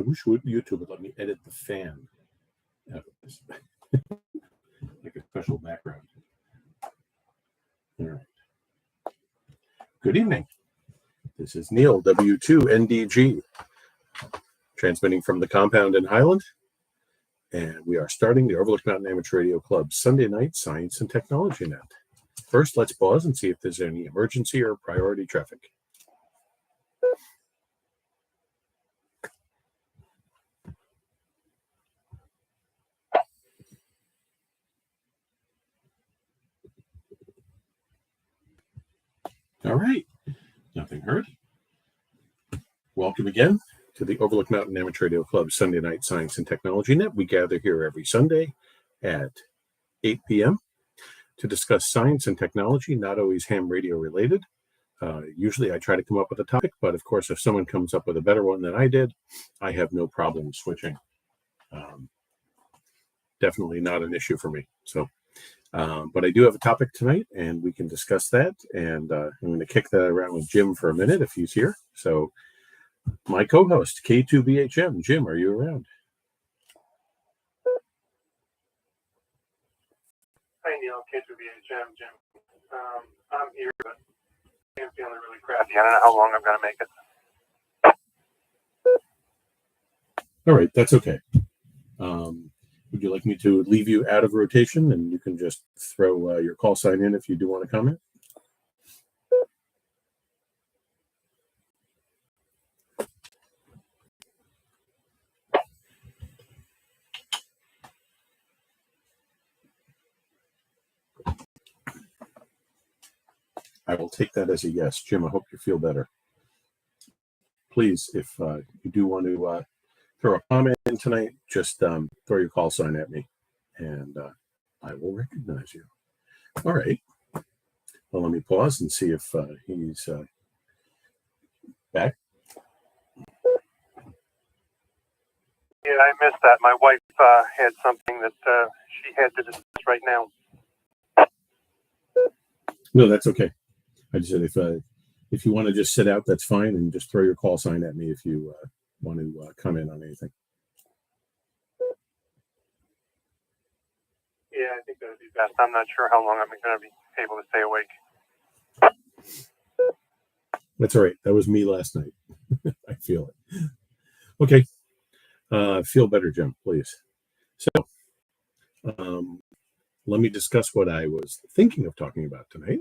wish YouTube would let me edit the fan out of this. Like a special background. All right. Good evening. This is Neil, W2NDG, transmitting from the compound in Highland. And we are starting the Overlook Mountain Amateur Radio Club's Sunday night Science and Technology Net. First, let's pause and see if there's any emergency or priority traffic. All right, nothing heard. Welcome again to the Overlook Mountain Amateur Radio Club's Sunday night Science and Technology Net. We gather here every Sunday at 8 p.m. to discuss science and technology, not always ham radio related. Usually I try to come up with a topic, but of course, if someone comes up with a better one than I did, I have no problem switching. Definitely not an issue for me. So, but I do have a topic tonight, and we can discuss that. And I'm going to kick that around with Jim for a minute if he's here. So, my co-host, K2BHM. Jim, are you around? Hi, Neil, K2BHM, Jim. I'm here, but I'm feeling really crappy. I don't know how long I'm going to make it. All right, that's okay. Would you like me to leave you out of rotation, and you can just throw your call sign in if you do want to comment? I will take that as a yes. Jim, I hope you feel better. Please, if you do want to throw a comment in tonight, just throw your call sign at me, and I will recognize you. All right. Well, let me pause and see if he's back. Yeah, I missed that. My wife had something that she had to discuss right now. No, that's okay. I just said if you want to just sit out, that's fine, and just throw your call sign at me if you want to comment on anything. Yeah, I think that would be best. I'm not sure how long I'm going to be able to stay awake. That's all right. That was me last night. I feel it. Okay. Feel better, Jim, please. So let me discuss what I was thinking of talking about tonight.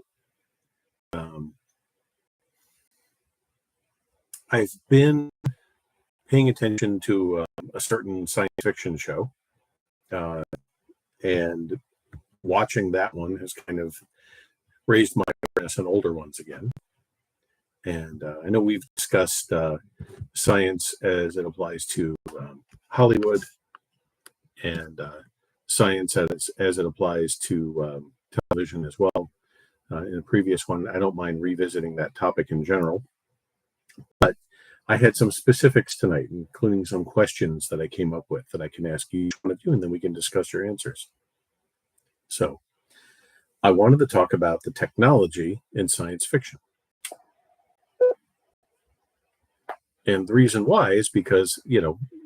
I've been paying attention to a certain science fiction show, and watching that one has kind of raised my awareness on older ones again. And I know we've discussed science as it applies to Hollywood, and science as it applies to television as well. In the previous one, I don't mind revisiting that topic in general. But I had some specifics tonight, including some questions that I came up with that I can ask each one of you, and then we can discuss your answers. So I wanted to talk about the technology in science fiction. And the reason why is because,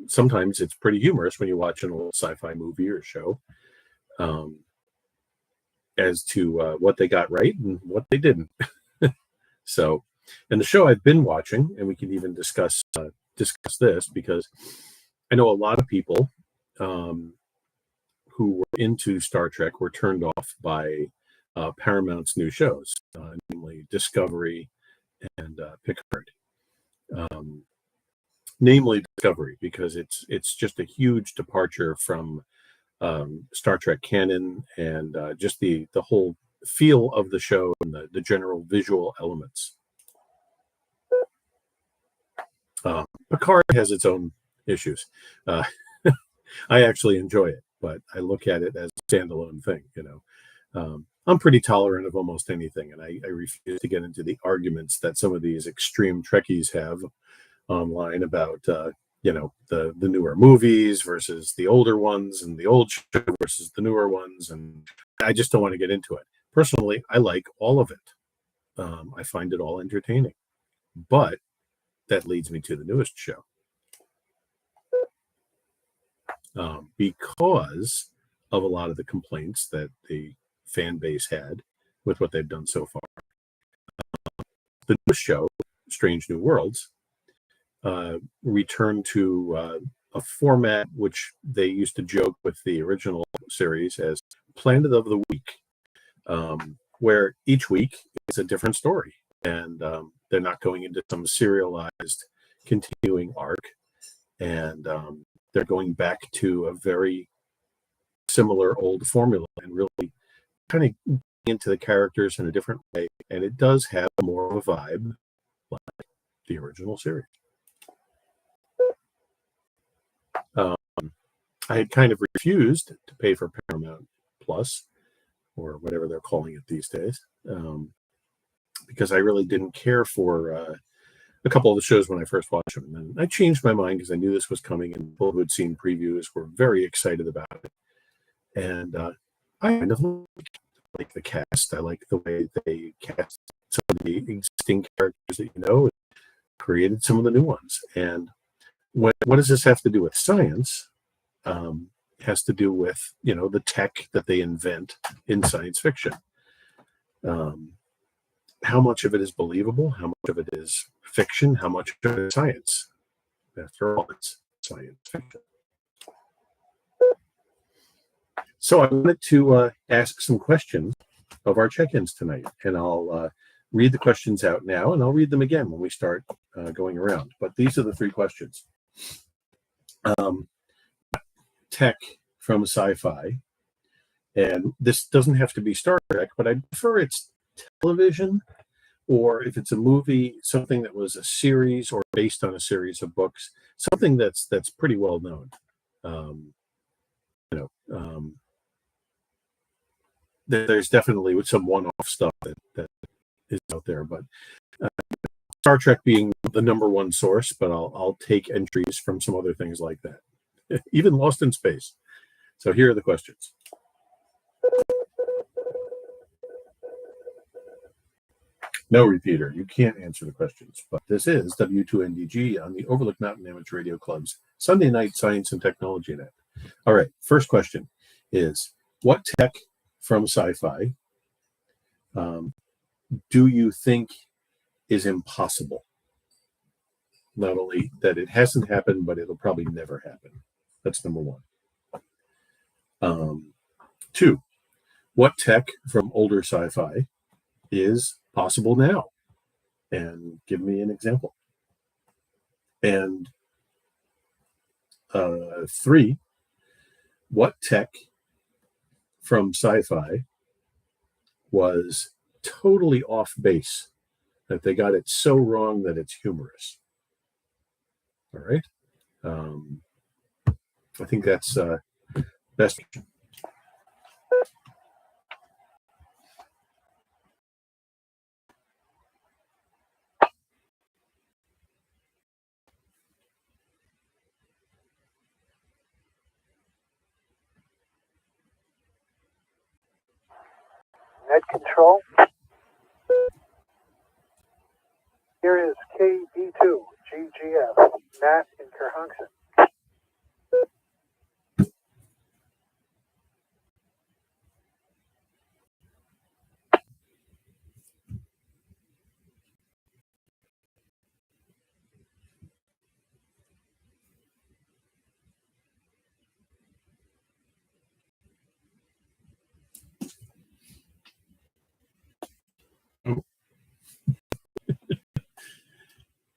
sometimes it's pretty humorous when you watch an old sci-fi movie or show as to what they got right and what they didn't. So, and the show I've been watching, and we can even discuss this, because I know a lot of people who were into Star Trek were turned off by Paramount's new shows, namely Discovery and Picard. Namely Discovery, because it's just a huge departure from Star Trek canon, and just the whole feel of the show and the general visual elements. Picard has its own issues. I actually enjoy it, but I look at it as a standalone thing. I'm pretty tolerant of almost anything, and I refuse to get into the arguments that some of these extreme Trekkies have online about the newer movies versus the older ones, and the old show versus the newer ones, and I just don't want to get into it. Personally, I like all of it. I find it all entertaining, but that leads me to the newest show. because of a lot of the complaints that the fan base had with what they've done so far. The new show, Strange New Worlds, returned to a format which they used to joke with the original series as Planet of the Week, where each week is a different story, and they're not going into some serialized continuing arc, and they're going back to a very similar old formula and really kind of into the characters in a different way, and it does have more of a vibe like the original series. I had kind of refused to pay for Paramount Plus, or whatever they're calling it these days, because I really didn't care for a couple of the shows when I first watched them. And then I changed my mind because I knew this was coming, and people who had seen previews were very excited about it. And I kind of like the cast. I like the way they cast some of the existing characters that you know, and created some of the new ones. And what does this have to do with science? Has to do with, the tech that they invent in science fiction. How much of it is believable? How much of it is fiction? How much of it is science? After all, it's science fiction. So I wanted to ask some questions of our check-ins tonight, and I'll read the questions out now, and I'll read them again when we start going around. But these are the three questions. Tech from Sci-Fi, and this doesn't have to be Star Trek, but I prefer it's television, or if it's a movie, something that was a series or based on a series of books, something that's pretty well known. There's definitely some one-off stuff that is out there, but Star Trek being the number one source, but I'll take entries from some other things like that. Even Lost in Space. So here are the questions. No, repeater, you can't answer the questions, but this is W2NDG on the Overlook Mountain Amateur Radio Club's Sunday Night Science and Technology Net. All right, first question is, what tech from Sci-Fi do you think is impossible? Not only that it hasn't happened, but it'll probably never happen. That's number one. 2, what tech from older sci-fi is possible now? And give me an example. And 3, what tech from sci-fi was totally off base, that they got it so wrong that it's humorous? All right. I think that's best. Net control. Here is KB2 GGF, Matt in Kerhonkson.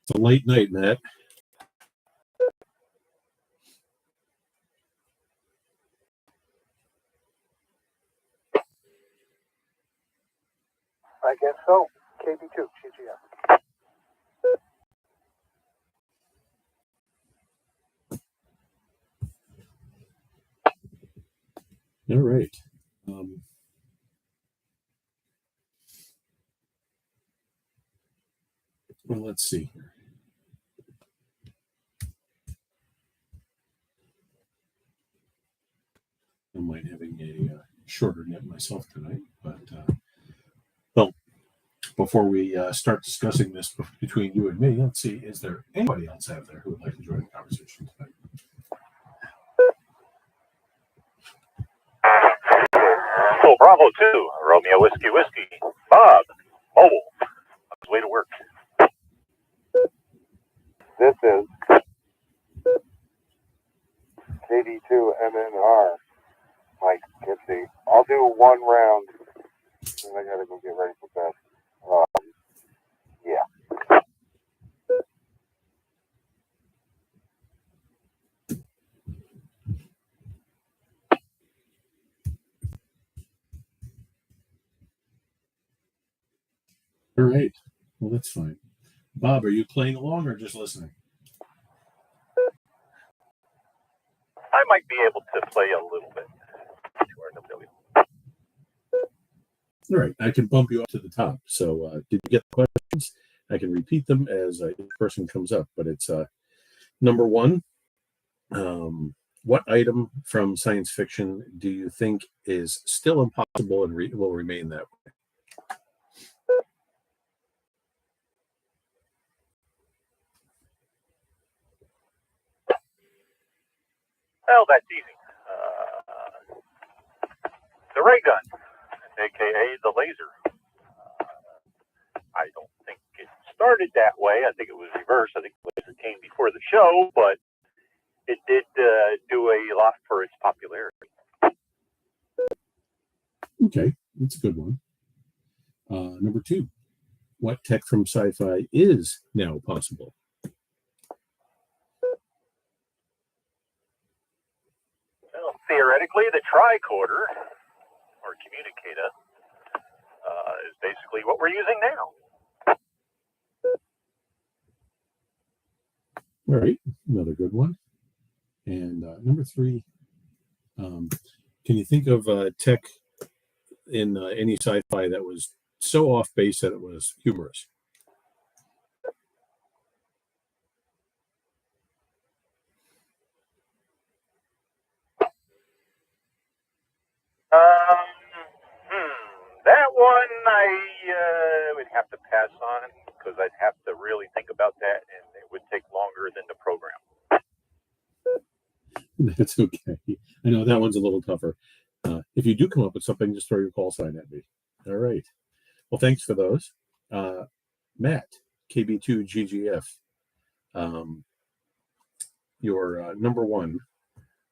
It's a late night, Matt. I guess so. KB2 GGF. All right. Well, let's see here. I might having a shorter net myself tonight, but well, before we start discussing this between you and me, let's see, is there anybody else out there who would like to join the conversation tonight? Eagle Bravo 2, Romeo Whiskey Whiskey, Bob, Mobile, on his way to work. This is KD2MNR. Mike, let's see. I'll do one round, and I gotta go get ready for bed. Yeah. All right. Well, that's fine. Bob, are you playing along or just listening? I might be able to play a little bit. All right. I can bump you up to the top. So did you get the questions? I can repeat them as each person comes up. But it's number one. What item from science fiction do you think is still impossible and will remain that way? Well, that's easy. The ray gun, aka the laser. I don't think it started that way. I think it was reversed. I think the laser came before the show, but it did do a lot for its popularity. Okay, that's a good one. Number two, what tech from sci-fi is now possible? Well, theoretically, the tricorder, or communicator, is basically what we're using now. All right, another good one. And number three, can you think of tech in any sci-fi that was so off base that it was humorous? That one I would have to pass on because I'd have to really think about that, and it would take longer than the program. That's okay. I know that one's a little tougher. If you do come up with something, just throw your call sign at me. All right. Well, thanks for those. Matt, KB2GGF, your number one,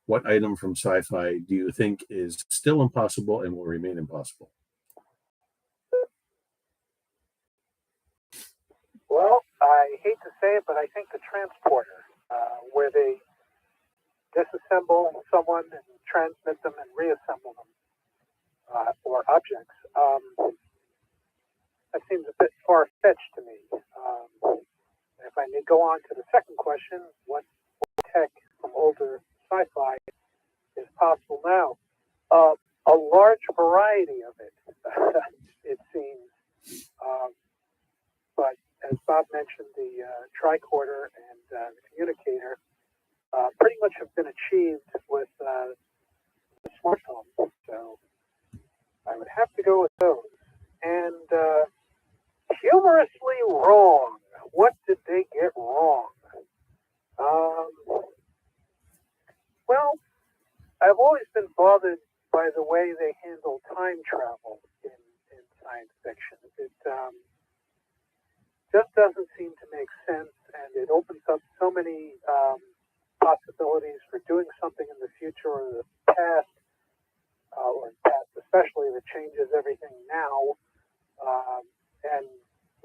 what item from sci-fi do you think is still impossible and will remain impossible? Well, I hate to say it, but I think the transporter, where they disassemble someone and transmit them and reassemble them, or objects, that seems a bit far-fetched to me. If I may go on to the second question, what tech from older sci-fi is possible now? A large variety of it, it seems. But as Bob mentioned, the tricorder and the communicator pretty much have been achieved with the smartphone. So I would have to go with those. And humorously wrong. What did they get wrong? Well, I've always been bothered by the way they handle time travel in science fiction. It just doesn't seem to make sense, and it opens up so many possibilities for doing something in the future or the past, especially that changes everything now. And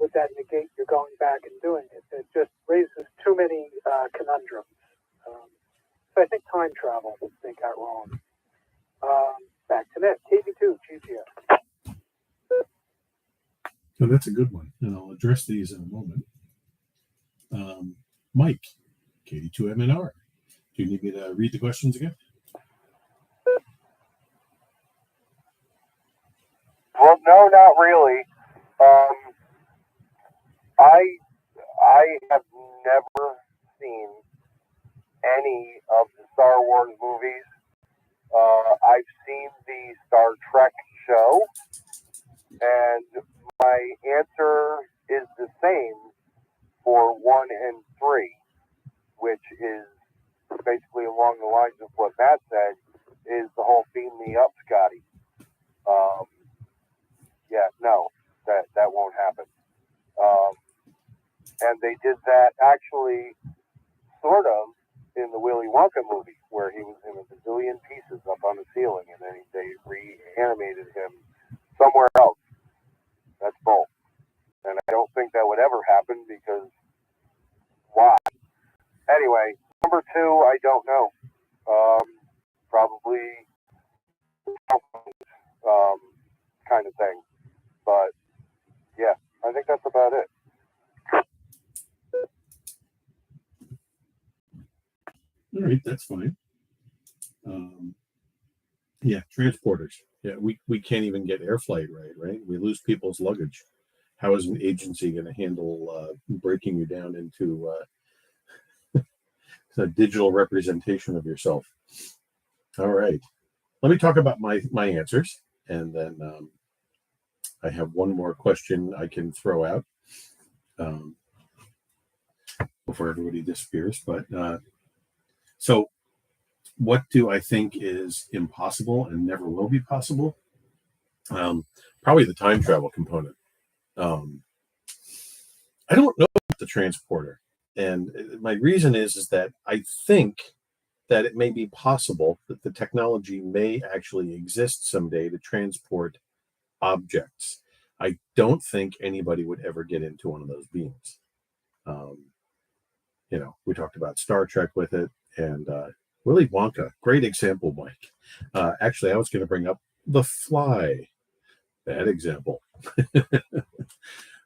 with that negate, you're going back and doing it. It just raises too many conundrums. So I think time travel they got wrong. Back to that, KB2, GGF. No, that's a good one, and I'll address these in a moment. Mike, KD2MNR, do you need me to read the questions again? Well, no, not really. I have never seen any of the Star Wars movies. I've seen the Star Trek show, and my answer is the same for 1 and 3, which is basically along the lines of what Matt said, is the whole beam me up, Scotty. Yeah, no, that won't happen. And they did that actually, sort of, in the Willy Wonka movie, where he was in a bazillion pieces up on the ceiling, and then they reanimated him somewhere else. That's bull. And I don't think that would ever happen, because why? Anyway, number two, I don't know. Probably kind of thing. But yeah, I think that's about it. All right, that's fine. Yeah, transporters. Yeah, we can't even get air flight right? We lose people's luggage. How is an agency going to handle breaking you down into a digital representation of yourself? All right. Let me talk about my answers, and then I have one more question I can throw out before everybody disappears. But so, what do I think is impossible and never will be possible? Probably the time travel component. I don't know about the transporter, and my reason is that I think that it may be possible that the technology may actually exist someday to transport objects. I don't think anybody would ever get into one of those beings. We talked about Star Trek with it, and Willy Wonka, great example, Mike. Actually, I was going to bring up The Fly, bad example.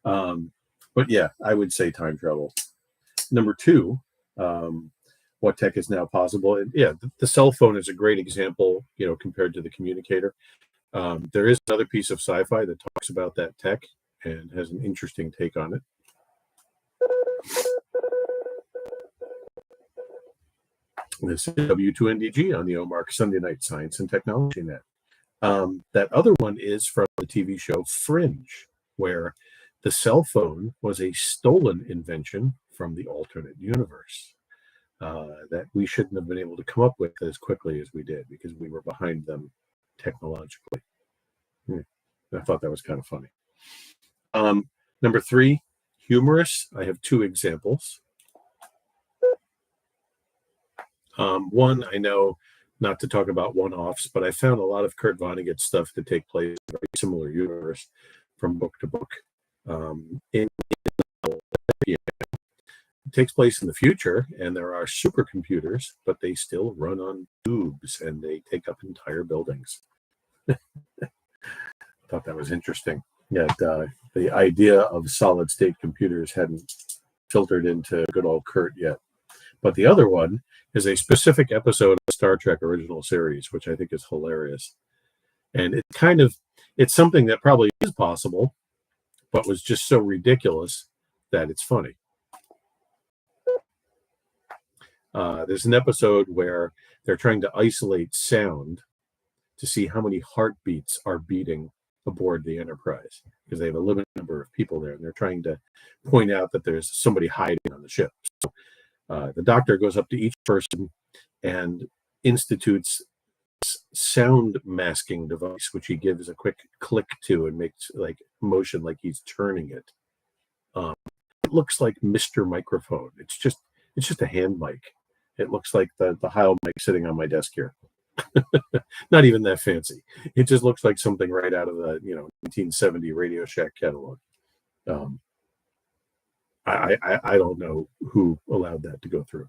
But yeah, I would say time travel. Number two, what tech is now possible? And yeah, the cell phone is a great example, compared to the communicator. There is another piece of sci-fi that talks about that tech and has an interesting take on it. This is W2NDG on the OMARC Sunday Night Science and Technology Net. That other one is from the TV show Fringe, where the cell phone was a stolen invention from the alternate universe that we shouldn't have been able to come up with as quickly as we did, because we were behind them technologically. I thought that was kind of funny. Number three, humorous. I have two examples. One, I know not to talk about one-offs, but I found a lot of Kurt Vonnegut stuff to take place in a very similar universe from book to book. It takes place in the future, and there are supercomputers, but they still run on tubes, and they take up entire buildings. I thought that was interesting. Yet the idea of solid-state computers hadn't filtered into good old Kurt yet. But the other one is a specific episode of Star Trek original series, which I think is hilarious. And it's something that probably is possible, but was just so ridiculous that it's funny. There's an episode where they're trying to isolate sound to see how many heartbeats are beating aboard the Enterprise, because they have a limited number of people there, and they're trying to point out that there's somebody hiding on the ship. So the doctor goes up to each person and institutes sound masking device, which he gives a quick click to and makes like motion like he's turning it. It looks like Mr. Microphone. It's just a hand mic. It looks like the Heil mic sitting on my desk here. Not even that fancy. It just looks like something right out of the 1970 Radio Shack catalog. I don't know who allowed that to go through.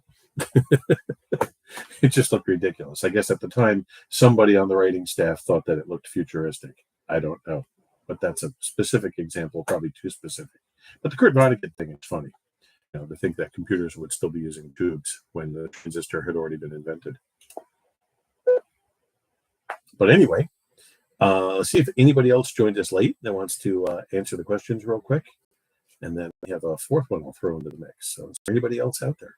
It just looked ridiculous. I guess at the time, somebody on the writing staff thought that it looked futuristic. I don't know. But that's a specific example, probably too specific. But the Kurt Vonnegut thing is funny. To think that computers would still be using tubes when the transistor had already been invented. But anyway, let's see if anybody else joined us late that wants to answer the questions real quick. And then we have a fourth one I'll throw into the mix. So is there anybody else out there?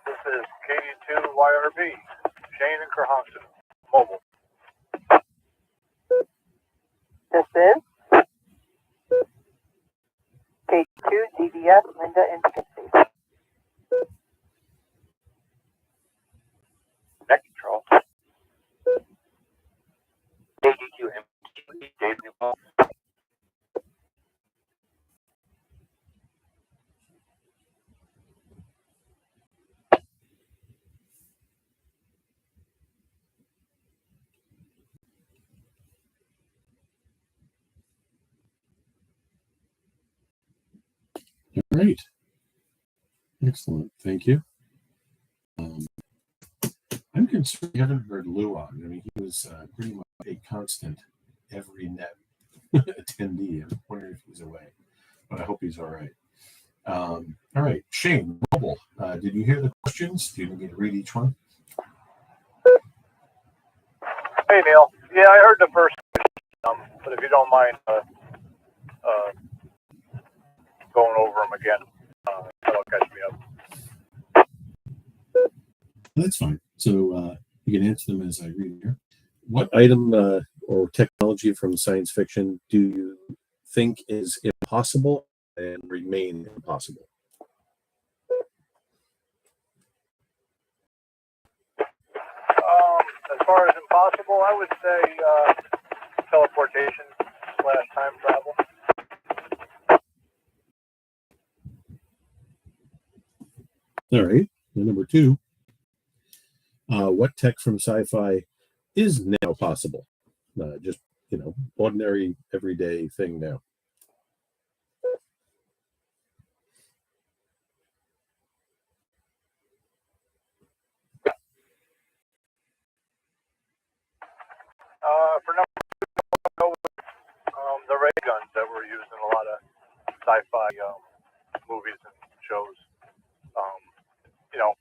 This is K2YRB, Shane and Kerhonkton, mobile. This is K2 DDS, Linda and Kinsey. All right. Excellent. Thank you. I'm concerned we haven't heard Lou on. I mean, he was pretty much a constant every net attendee. I'm wondering if he's away, but I hope he's all right. All right. Shane, mobile. Did you hear the questions? Do you need me to read each one? Hey, Neil. Yeah, I heard the first one, but if you don't mind going over them again, that'll catch me up. That's fine. So you can answer them as I read here. What item or technology from science fiction do you think is impossible and remain impossible? As far as impossible, I would say teleportation / time travel. All right. And number 2, what tech from sci-fi is now possible? Just, ordinary, everyday thing now. For now, the ray guns that were used in a lot of sci-fi movies and shows.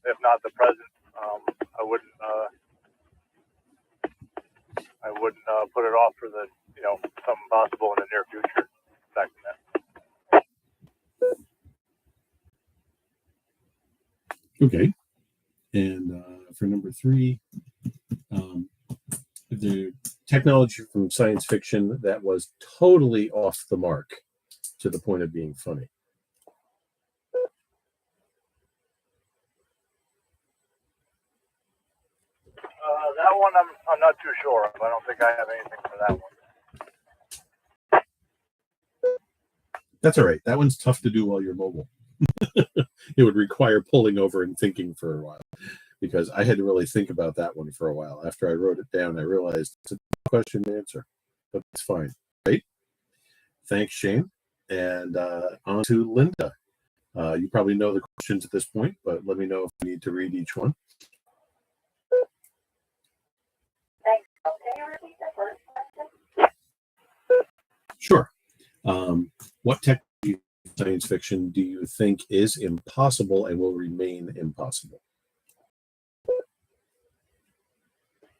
If not the present, I wouldn't put it off for the something possible in the near future. Back then. Okay. And for number 3, the technology from science fiction that was totally off the mark to the point of being funny. That one I'm not too sure of. I don't think I have anything for that one. That's all right. That one's tough to do while you're mobile. It would require pulling over and thinking for a while, because I had to really think about that one for a while. After I wrote it down, I realized it's a question to answer, but it's fine. Right? Thanks, Shane. And on to Linda. You probably know the questions at this point, but let me know if you need to read each one. Thanks. Can you repeat the first question? Sure. What technology in science fiction do you think is impossible and will remain impossible?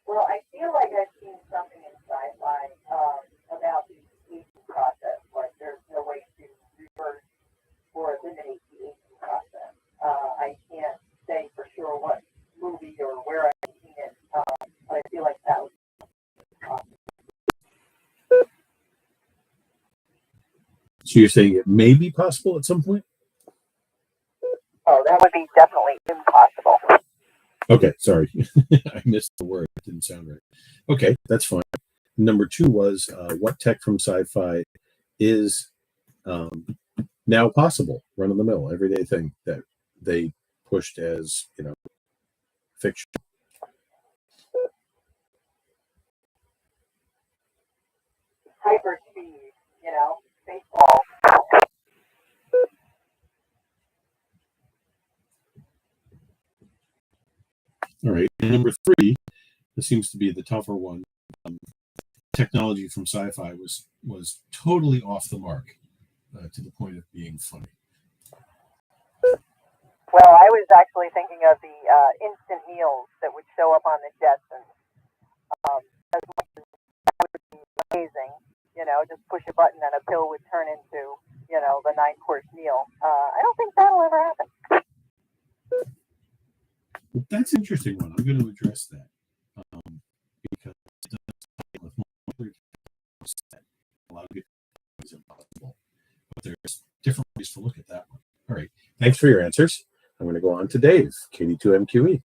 Well, I feel like I've seen something in sci-fi about the aging process. Like there's no way to reverse or eliminate the aging process. I can't say for sure what movie or where I've seen it, but I feel like that was possible. So you're saying it may be possible at some point? Oh, that would be definitely impossible. Okay, sorry. I missed the word. It didn't sound right. Okay, that's fine. Number 2 was what tech from sci-fi is now possible, run-of-the-mill, everyday thing that they pushed as, fiction. Hyper speed, baseball. All right. And number 3, this seems to be the tougher one. Technology from sci-fi was totally off the mark to the point of being funny. Well, I was actually thinking of the instant meals that would show up on the Jetsons. As much as that would be amazing, just push a button and a pill would turn into, the 9-course meal. I don't think that'll ever happen. Well, that's an interesting one. I'm going to address that because it does tie with other technologies that a lot of people think is impossible. But there's different ways to look at that one. All right. Thanks for your answers. I'm going to go on to Dave, KD2MQE. MQE,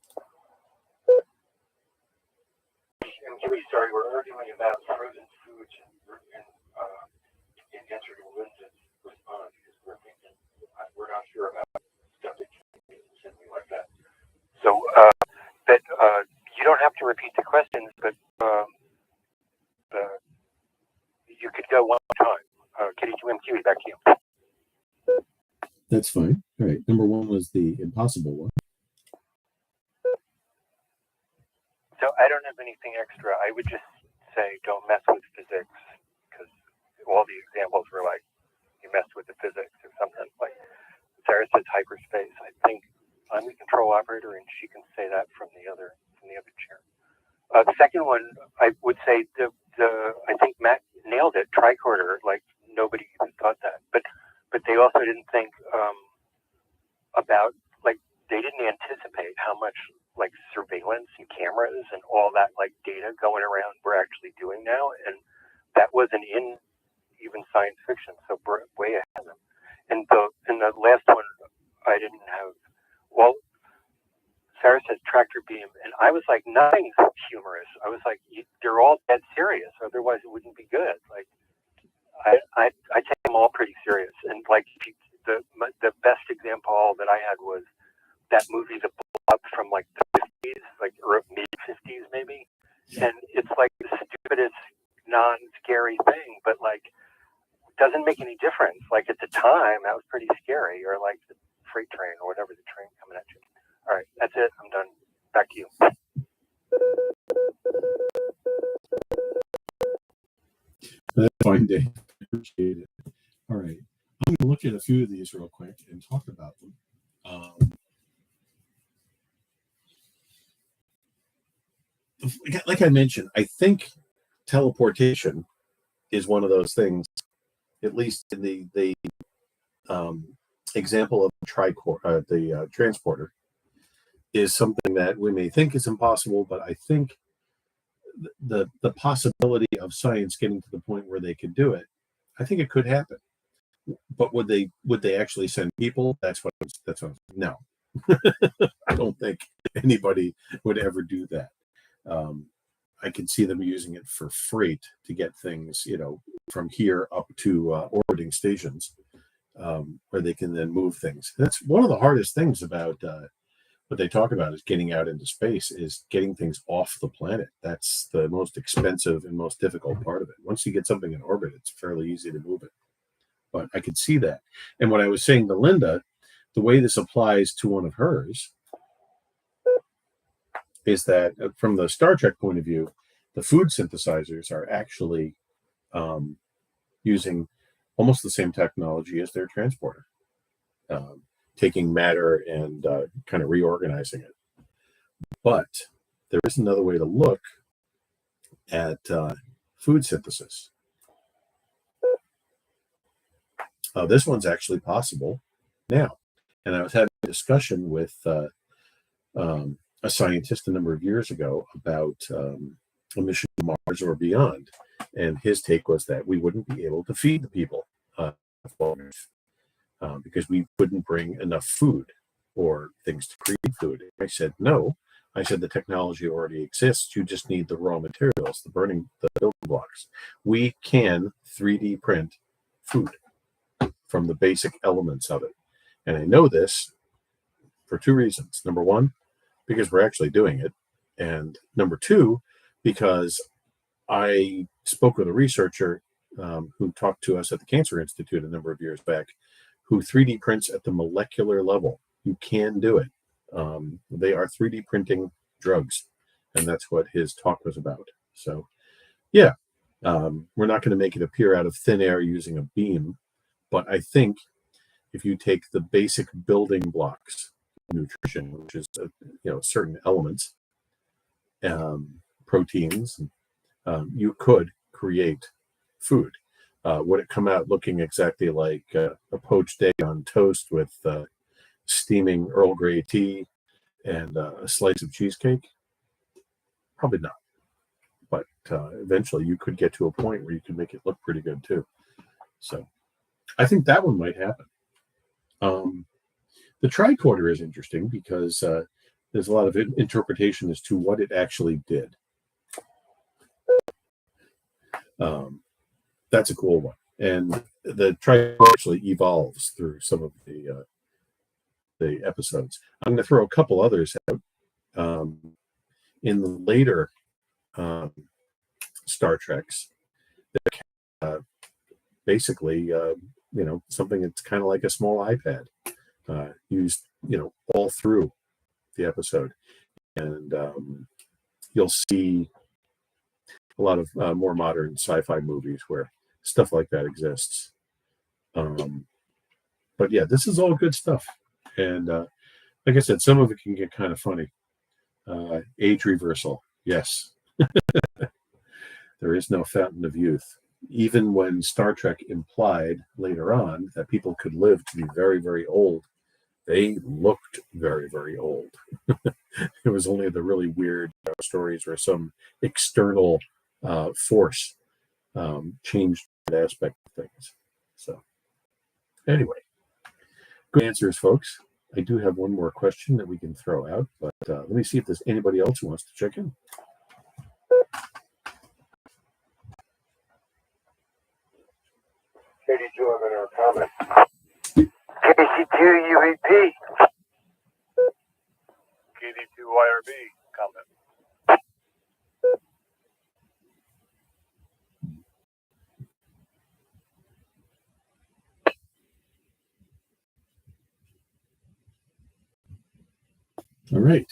sorry, we're arguing about frozen foods and answer to Linda's response because we're not sure about stuff that you something like that. So that you don't have to repeat the questions, but you could go one time. KD2MQE, back to you. That's fine. All right. Number one was the impossible one. So I don't have anything extra. I would just say don't mess with physics, because all the examples were like you messed with the physics or something. Like Sarah says hyperspace. I think I'm the control operator, and she can say that from the other chair. The second one, I would say I think Matt nailed it. Tricorder, like nobody even thought that, but they also didn't think about, like, they didn't anticipate how much like surveillance and cameras and all that like data going around we're actually doing now, and that wasn't in even science fiction. So we're way ahead of them. And the last one I didn't have. Well, Sarah says tractor beam, and I was like, nothing's humorous. I was like, they're all dead serious, otherwise it wouldn't be good. Like, I take them all pretty serious. And like, the best example that I had was that movie, The Blob, from like the 50s, like, or mid 50s maybe. And it's like the stupidest, non-scary thing, but like, doesn't make any difference. Like, at the time, that was pretty scary. Or like the freight train or whatever, the train coming at you. All right, that's it. I'm done. Back to you. That's fine, Dave. Appreciate it. All right. I'm going to look at a few of these real quick and talk about them. Like I mentioned, I think teleportation is one of those things, at least in the example of the transporter, is something that we may think is impossible, but I think the possibility of science getting to the point where they could do it, I think it could happen. But would they actually send people? That's what no. I don't think anybody would ever do that. I could see them using it for freight to get things, from here up to orbiting stations, where they can then move things. That's one of the hardest things about what they talk about is getting out into space, is getting things off the planet. That's the most expensive and most difficult part of it. Once you get something in orbit, it's fairly easy to move it. But I could see that. And what I was saying to Linda, the way this applies to one of hers is that from the Star Trek point of view, the food synthesizers are actually using almost the same technology as their transporter, taking matter and kind of reorganizing it. But there is another way to look at food synthesis. This one's actually possible now. And I was having a discussion with a scientist a number of years ago about a mission to Mars or beyond. And his take was that we wouldn't be able to feed the people because we wouldn't bring enough food or things to create food. I said, no. I said, the technology already exists. You just need the raw materials, the building blocks. We can 3D print food from the basic elements of it. And I know this for two reasons. Number one, because we're actually doing it. And number two, because I spoke with a researcher who talked to us at the Cancer Institute a number of years back, who 3D prints at the molecular level. You can do it. They are 3D printing drugs. And that's what his talk was about. So, yeah, we're not going to make it appear out of thin air using a beam. But I think if you take the basic building blocks, nutrition, which is certain elements, proteins, you could create food. Would it come out looking exactly like a poached egg on toast with steaming Earl Grey tea and a slice of cheesecake? Probably not. But eventually you could get to a point where you could make it look pretty good too. So I think that one might happen. The tricorder is interesting because there's a lot of interpretation as to what it actually did. That's a cool one. And the tricorder actually evolves through some of the episodes. I'm going to throw a couple others out. In the later Star Treks, basically, something that's kind of like a small iPad. used, all through the episode. And you'll see a lot of more modern sci-fi movies where stuff like that exists. But yeah, this is all good stuff. And like I said, some of it can get kind of funny. Age reversal. Yes. There is no fountain of youth. Even when Star Trek implied later on that people could live to be very, very old, they looked very, very old. It was only the really weird stories where some external force changed that aspect of things. So anyway, good answers, folks. I do have one more question that we can throw out, but let me see if there's anybody else who wants to check in. Katie Joe in her comment. KC2UEP. KD2YRB comment. All right.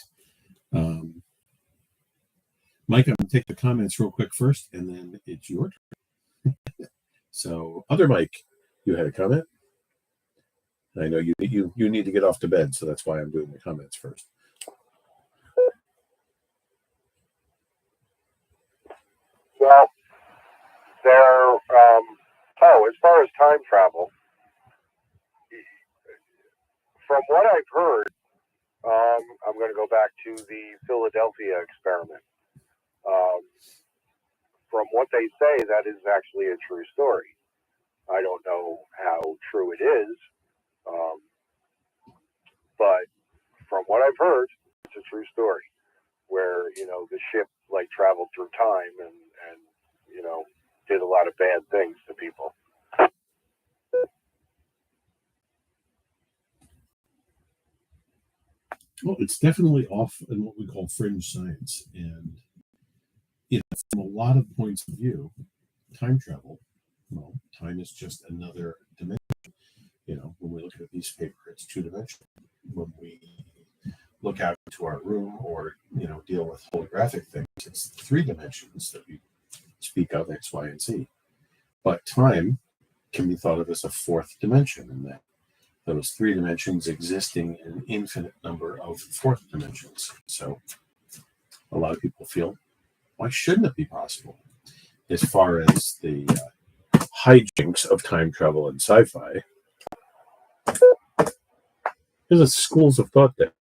Mike, I'm going to take the comments real quick first, and then it's your turn. So, other Mike, you had a comment? I know you need to get off to bed, so that's why I'm doing the comments first. Well, as far as time travel, from what I've heard, I'm going to go back to the Philadelphia experiment. From what they say, that is actually a true story. I don't know how true it is, but from what I've heard, it's a true story where, the ship traveled through time and did a lot of bad things to people. Well, it's definitely off in what we call fringe science. And from a lot of points of view, time travel, time is just another dimension. When we look at a piece of paper, it's two-dimensional. When we look out into our room or, deal with holographic things, it's three dimensions that we speak of, X, Y, and Z. But time can be thought of as a fourth dimension, in that those three dimensions existing in an infinite number of fourth dimensions. So a lot of people feel, why shouldn't it be possible? As far as the hijinks of time travel and sci-fi, there's a schools of thought there.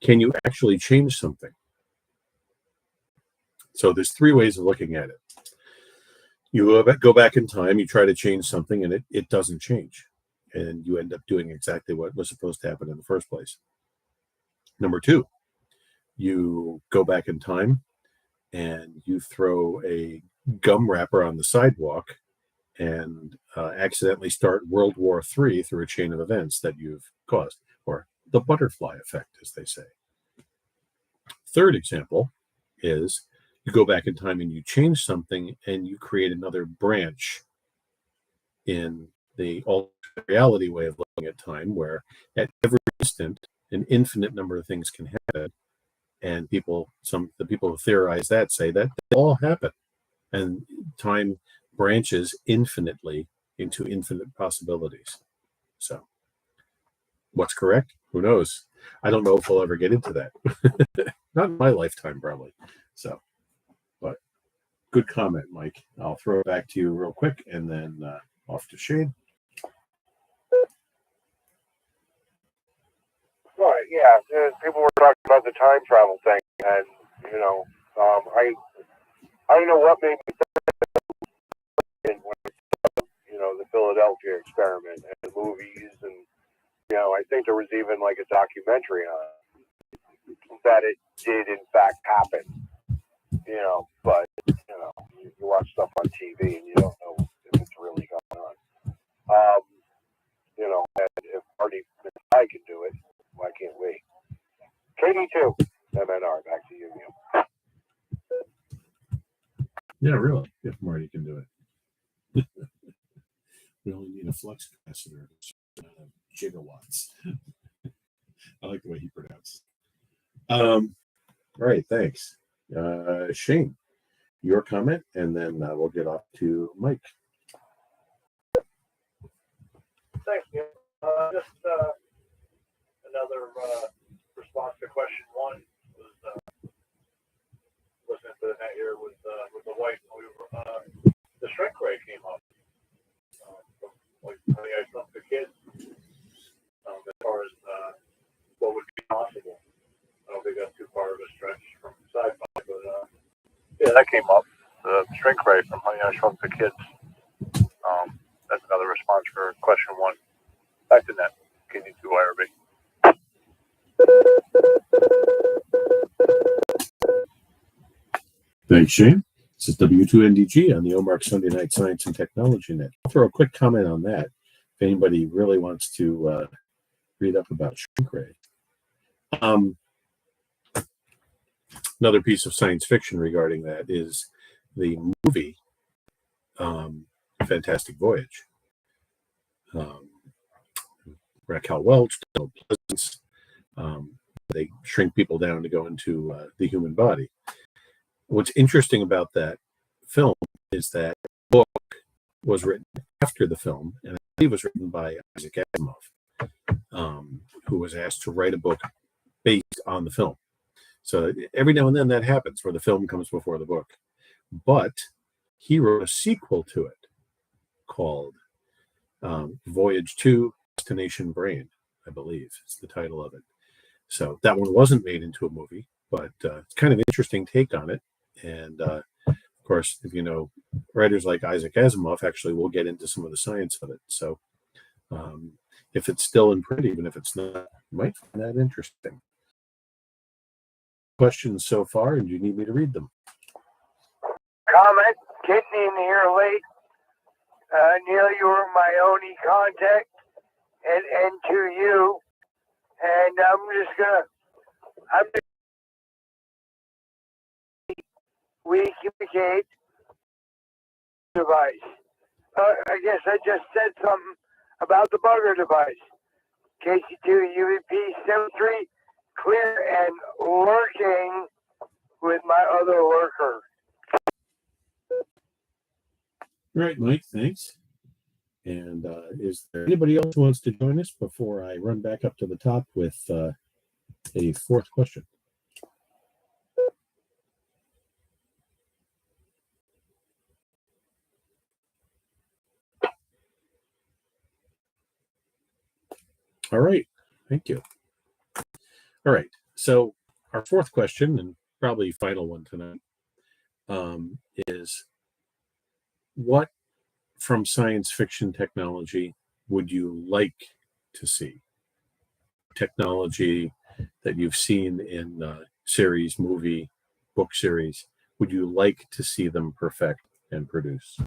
Can you actually change something? So there's three ways of looking at it. You go back in time, you try to change something, and it doesn't change. And you end up doing exactly what was supposed to happen in the first place. Number two, you go back in time and you throw a gum wrapper on the sidewalk and accidentally start World War III through a chain of events that you've caused, or the butterfly effect, as they say. Third example is you go back in time and you change something and you create another branch in the alternate reality way of looking at time, where at every instant an infinite number of things can happen, and the people who theorize that say that they all happen, and time branches infinitely into infinite possibilities. So what's correct? Who knows? I don't know if we'll ever get into that. Not in my lifetime, probably. So, but good comment, Mike. I'll throw it back to you real quick, and then off to Shane. Right, yeah. People were talking about the time travel thing, and I don't know what made me think when the Philadelphia experiment and the movies, and I think there was even a documentary on it, that it did in fact happen. But you watch stuff on TV and you don't know if it's really going on. And if Marty I can do it, why can't we? KD2, MNR, back to you. Yeah, really, if Marty can do it. We only need a flux capacitor, gigawatts. I like the way he pronounced. All right, thanks. Shane, your comment, and then we'll get off to Mike. Thanks, Neil. Just another response to question one was listening to the net here with the wife. We were, the shrink ray came up. Like Honey, I Shrunk the Kids. As far as what would be possible. I don't think that's too far of a stretch from Sci-Fi, but Yeah, that came up. The shrink ray from Honey, I Shrunk the Kids. That's another response for question one. Back to net. KD2 IRB. Thanks, Shane. This is W2NDG on the OMARC Sunday Night Science and Technology Net. I'll throw a quick comment on that if anybody really wants to read up about shrink ray. Another piece of science fiction regarding that is the movie Fantastic Voyage. Raquel Welch, Donald Pleasance, they shrink people down to go into the human body. What's interesting about that film is that the book was written after the film, and I believe it was written by Isaac Asimov, who was asked to write a book based on the film. So every now and then that happens where the film comes before the book. But he wrote a sequel to it called Voyage 2, Destination Brain, I believe is the title of it. So that one wasn't made into a movie, but it's kind of an interesting take on it. And of course, if you know writers like Isaac Asimov, actually we'll get into some of the science of it. So if it's still in print, even if it's not, you might find that interesting. Questions so far, and do you need me to read them? Comment, getting in here late. Neil, you were my only contact, and to you. And we communicate device. I guess I just said something about the bugger device. KC2 UVP 73, clear and working with my other worker. Right, Mike, thanks. And is there anybody else who wants to join us before I run back up to the top with a fourth question? All right, thank you. All right, so our fourth question, and probably final one tonight, is what from science fiction technology would you like to see? Technology that you've seen in series, movie, book series, would you like to see them perfect and produce?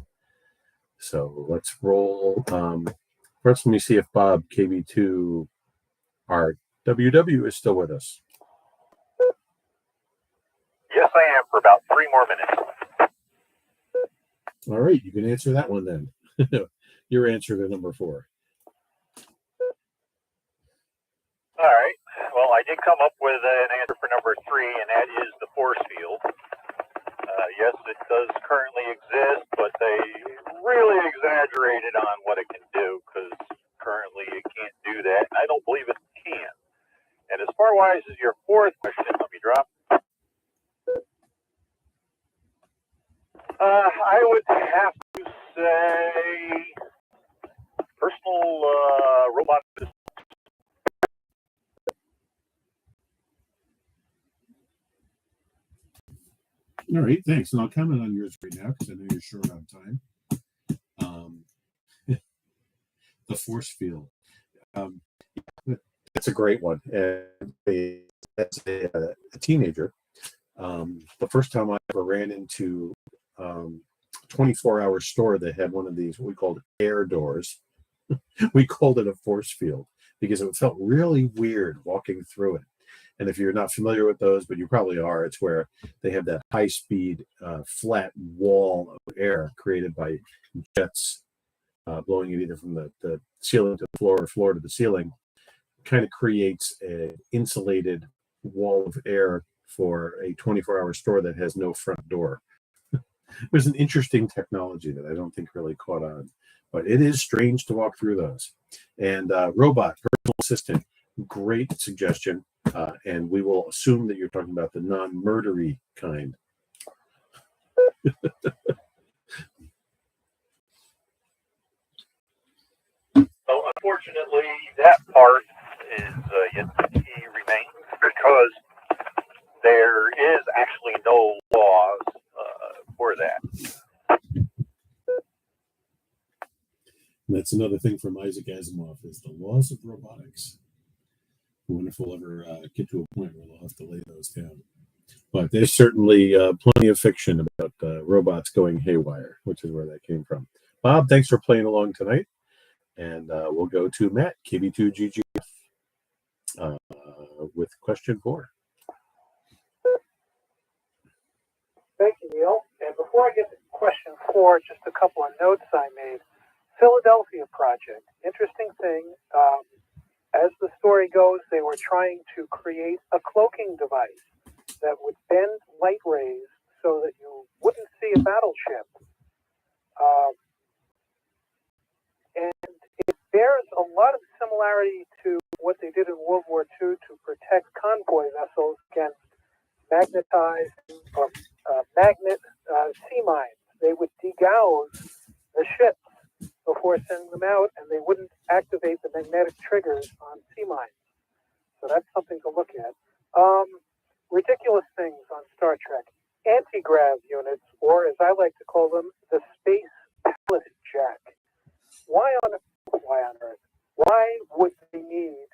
So let's roll. First, let me see if Bob KB2 our WW is still with us. Yes, I am for about 3 more minutes. All right, you can answer that one then. Your answer to number 4. All right. Well, I did come up with an answer for number 3, and that is the force field. Yes, it does currently exist, but they really exaggerated on what it can do because currently it can't do that, and I don't believe it can. And as far as your fourth question, let me drop. I would have to say personal robot assistant. All right, thanks. And I'll comment on yours right now because I know you're short on time. The force field. That's a great one. And as a teenager, the first time I ever ran into a 24-hour store that had one of these, what we called air doors. We called it a force field because it felt really weird walking through it. And if you're not familiar with those, but you probably are, it's where they have that high-speed, flat wall of air created by jets blowing it either from the ceiling to the floor or floor to the ceiling, kind of creates an insulated wall of air for a 24-hour store that has no front door. It was an interesting technology that I don't think really caught on, but it is strange to walk through those. And robot, personal assistant, great suggestion. And we will assume that you're talking about the non-murdery kind. So unfortunately, that part is yet to be remains because there is actually no laws for that. That's another thing from Isaac Asimov is the laws of robotics. I wonder if we'll ever get to a point where we'll have to lay those down. But there's certainly plenty of fiction about robots going haywire, which is where that came from. Bob, thanks for playing along tonight. And we'll go to Matt, KB2GGF, with question 4. Thank you, Neil. And before I get to question 4, just a couple of notes I made. Philadelphia Project. Interesting thing. As the story goes, they were trying to create a cloaking device that would bend light rays so that you wouldn't see a battleship. And it bears a lot of similarity to what they did in World War II to protect convoy vessels against magnetized or magnet sea mines. They would degauss the ships before sending them out, and they wouldn't activate the magnetic triggers on sea mines. So that's something to look at. Ridiculous things on Star Trek. Anti-grav units, or as I like to call them, the space pallet jack. Why on Earth? Why would they need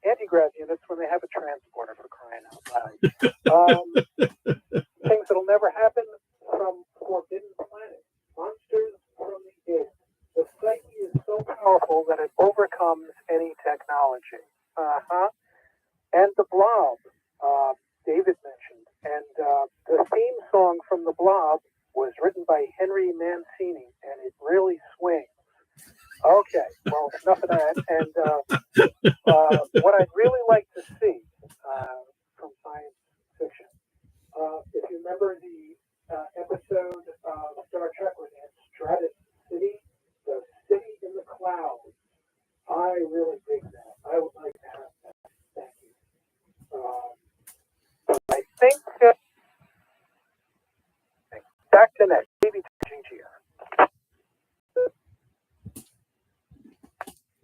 anti-grav units when they have a transporter, for crying out loud? Things that'll never happen from Forbidden Planet. Monsters from the air. The psyche is so powerful that it overcomes any technology. And the Blob, David mentioned. And the theme song from the Blob was written by Henry Mancini, and it really swings. Okay, well, enough of that. And what I'd really like to see from science fiction, if you remember the episode of Star Trek where they had Stratus City, the city in the clouds. I really dig that. I would like to have that. Thank you. I think back to next. Maybe GGR.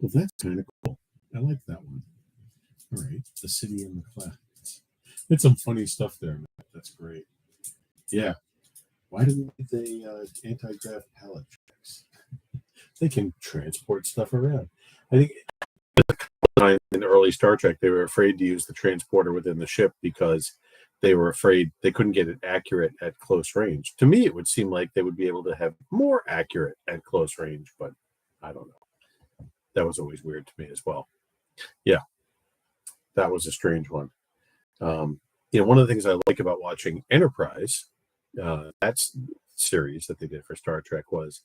Well, that's kind of cool. I like that one. All right, the city in the clouds. It's some funny stuff there, Matt. That's great. Yeah. Why didn't they anti-grav pallet jacks? They can transport stuff around. I think in early Star Trek, they were afraid to use the transporter within the ship because they were afraid they couldn't get it accurate at close range. To me, it would seem like they would be able to have more accurate at close range, but I don't know. That was always weird to me as well. Yeah, that was a strange one. One of the things I like about watching Enterprise, that's series that they did for Star Trek, was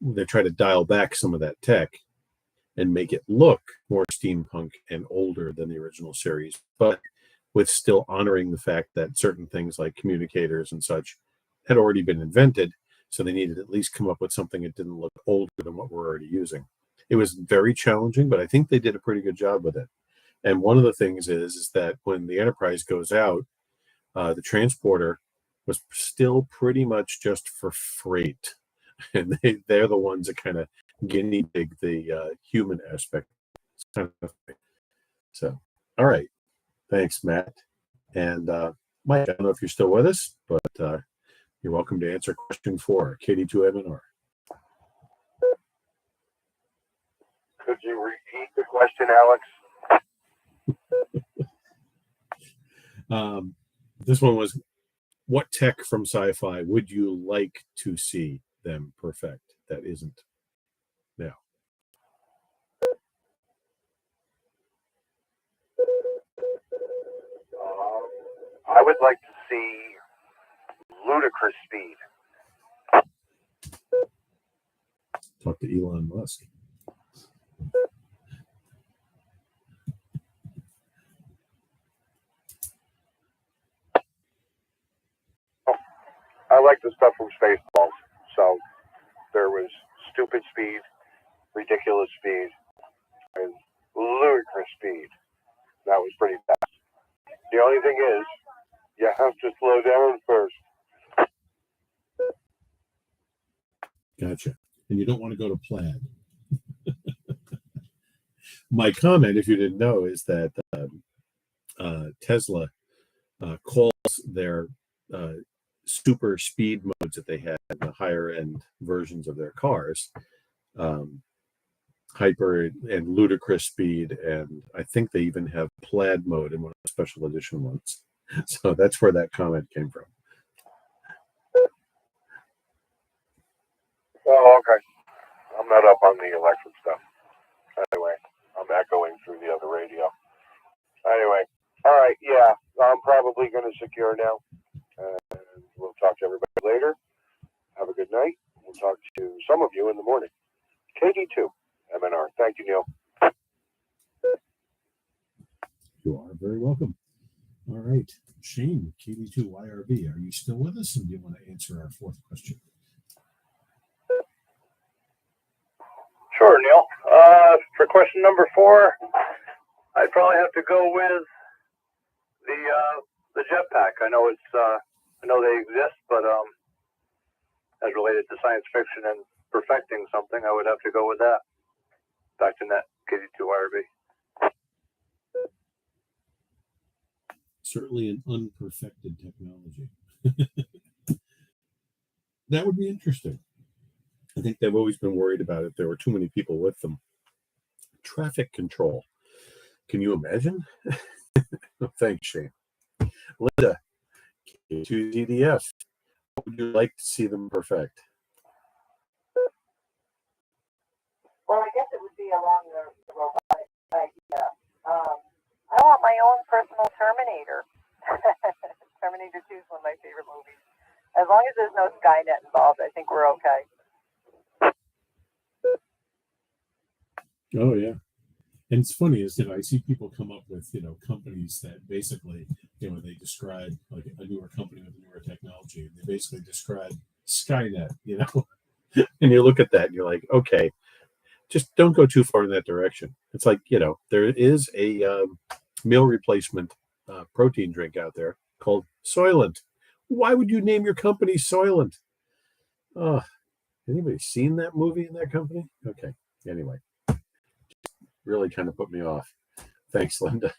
they try to dial back some of that tech and make it look more steampunk and older than the original series, but with still honoring the fact that certain things like communicators and such had already been invented, so they needed to at least come up with something that didn't look older than what we're already using. It was very challenging, but I think they did a pretty good job with it. And one of the things is that when the Enterprise goes out, the transporter was still pretty much just for freight. And they're the ones that kind of guinea pig the human aspect. So, all right. Thanks, Matt. And Mike, I don't know if you're still with us, but you're welcome to answer question 4, KD2MNR. Could you repeat the question, Alex? This one was, what tech from Sci-Fi would you like to see them perfect that isn't now? I would like to see ludicrous speed. Talk to Elon Musk. I like the stuff from Spaceballs. So there was stupid speed, ridiculous speed, and ludicrous speed. That was pretty fast. The only thing is, you have to slow down first. Gotcha. And you don't want to go to Plaid. My comment, if you didn't know, is that Tesla calls their super speed modes that they had in the higher end versions of their cars hyper and ludicrous speed, and I think they even have Plaid mode in one of the special edition ones. So that's where that comment came from. Oh, okay. I'm not up on the electric stuff. Anyway, I'm echoing through the other radio. Anyway, all right, yeah, I'm probably going to secure now. And we'll talk to everybody later. Have a good night. We'll talk to some of you in the morning. KD2, MNR. Thank you, Neil. You are very welcome. All right. Shane, KD2YRB, are you still with us? And do you want to answer our fourth question? Sure, Neil. For question number 4, I'd probably have to go with the jetpack. I know they exist, but as related to science fiction and perfecting something, I would have to go with that. Back to net, KD2YRB. Certainly an unperfected technology. That would be interesting. I think they've always been worried about if there were too many people with them. Traffic control. Can you imagine? Thanks, Shane. Linda, K2ZDF. What would you like to see them perfect? Well, I guess it would be along the robotic idea. I want my own personal Terminator. Terminator 2 is one of my favorite movies. As long as there's no Skynet involved, I think we're okay. Oh, yeah. And it's funny, isn't it? I see people come up with, companies that basically, they describe like a newer company with newer technology. They basically describe Skynet, and you look at that and you're like, okay, just don't go too far in that direction. It's like, there is a meal replacement protein drink out there called Soylent. Why would you name your company Soylent? Oh, anybody seen that movie in that company? Okay. Anyway, really kind of put me off. Thanks, Linda.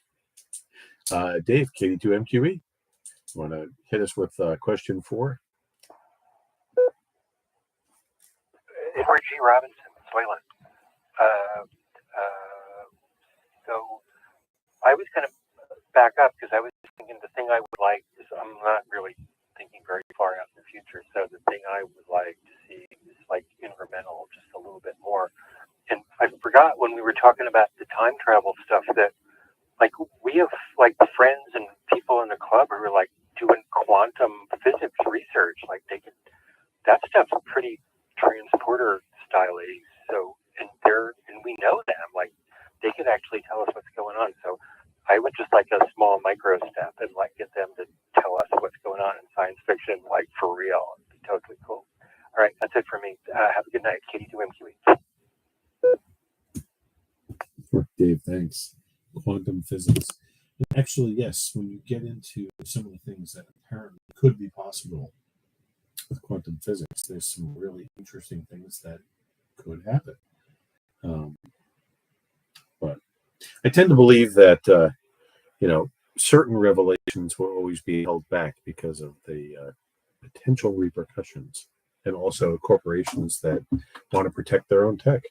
Dave, KD2MQE, want to hit us with question 4? Edward G. Robinson, Soylent. So I was going to back up because I was thinking the thing I would like is, I'm not really thinking very far out in the future. So the thing I would like to see is like incremental, just a little bit more. And I forgot when we were talking about the time travel stuff that like we have like friends and people in the club who are like doing quantum physics research. Like that stuff's pretty transporter style. So, and we know them, like they can actually tell us what's going on. So I would just like a small micro step and like get them to tell us what's going on in science fiction, like for real. It'd be totally cool. All right. That's it for me. Have a good night. KD2MQE. Dave, thanks. Quantum physics. Actually, yes, when you get into some of the things that apparently could be possible with quantum physics, there's some really interesting things that could happen. But I tend to believe that, certain revelations will always be held back because of the potential repercussions, and also corporations that want to protect their own tech.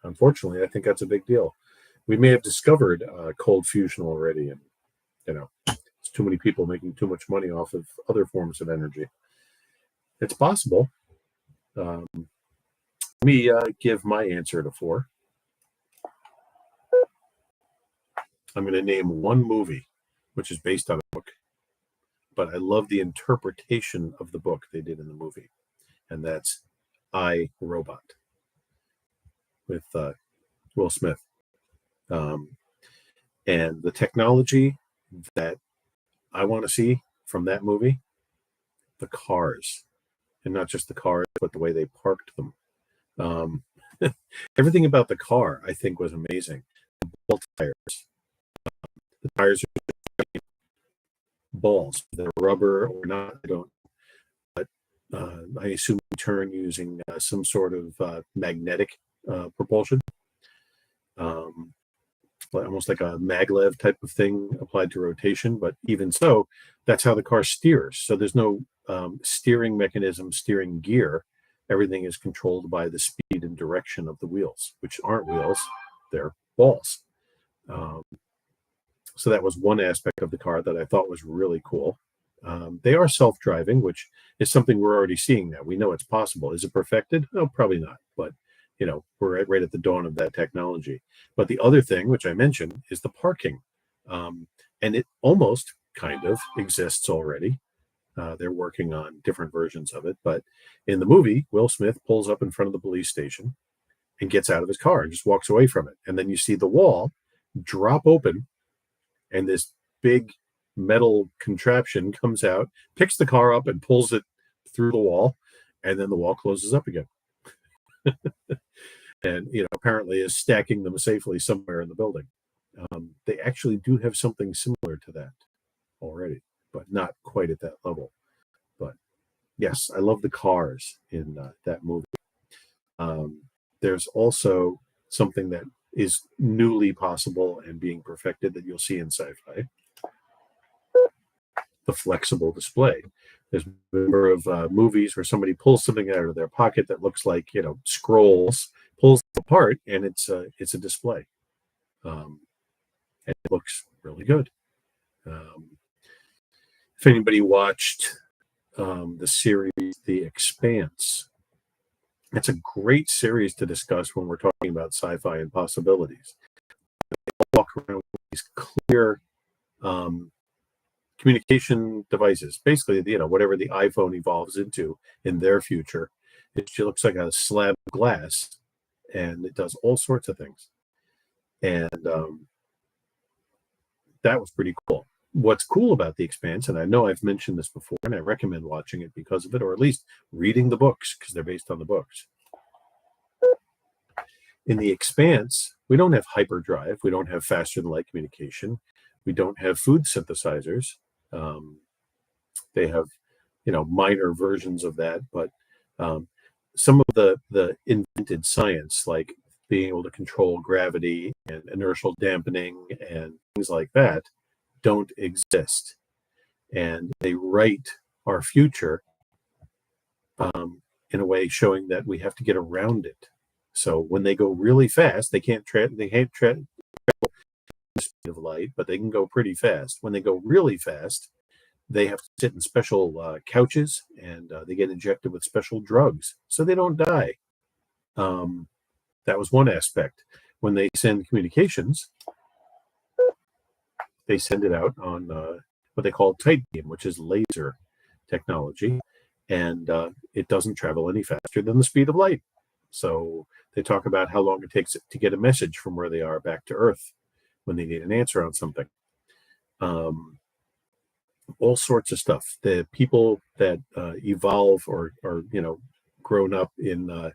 Unfortunately, I think that's a big deal. We may have discovered cold fusion already, and it's too many people making too much money off of other forms of energy. It's possible. Let me give my answer to 4. I'm going to name one movie, which is based on a book, but I love the interpretation of the book they did in the movie, and that's I, Robot with Will Smith. And the technology that I want to see from that movie, the cars. and not just the cars, but the way they parked them. Everything about the car, I think, was amazing. Ball tires. The tires are balls. They're rubber or not, I don't. But I assume you turn using some sort of magnetic propulsion. Almost like a maglev type of thing applied to rotation, but even so, that's how the car steers. So there's no steering mechanism, steering gear. Everything is controlled by the speed and direction of the wheels, which aren't wheels, they're balls. So that was one aspect of the car that I thought was really cool. They are self-driving, which is something we're already seeing now. We know it's possible. Is it perfected? No, probably not. But we're right at the dawn of that technology. But the other thing, which I mentioned, is the parking. And it almost kind of exists already. They're working on different versions of it. But in the movie, Will Smith pulls up in front of the police station and gets out of his car and just walks away from it. And then you see the wall drop open, and this big metal contraption comes out, picks the car up and pulls it through the wall, and then the wall closes up again. And apparently is stacking them safely somewhere in the building. They actually do have something similar to that already, but not quite at that level. But yes, I love the cars in that movie. There's also something that is newly possible and being perfected that you'll see in sci-fi: the flexible display. There's a number of movies where somebody pulls something out of their pocket that looks like scrolls, pulls them apart, and it's a display, and it looks really good. If anybody watched the series The Expanse, it's a great series to discuss when we're talking about sci-fi and possibilities. They walk around with these clear communication devices, basically, whatever the iPhone evolves into in their future. It looks like a slab of glass, and it does all sorts of things. And that was pretty cool. What's cool about The Expanse, and I know I've mentioned this before, and I recommend watching it because of it, or at least reading the books, because they're based on the books. In The Expanse, we don't have hyperdrive. We don't have faster-than-light communication. We don't have food synthesizers. They have, minor versions of that, but some of the invented science, like being able to control gravity and inertial dampening and things like that, don't exist. And they write our future in a way showing that we have to get around it. So when they go really fast, they can't travel the speed of light, but they can go pretty fast. When they go really fast, they have to sit in special couches, and they get injected with special drugs so they don't die. That was one aspect. When they send communications, they send it out on what they call tight beam, which is laser technology, and it doesn't travel any faster than the speed of light. So they talk about how long it takes to get a message from where they are back to Earth when they need an answer on something. All sorts of stuff. The people that evolve or grown up in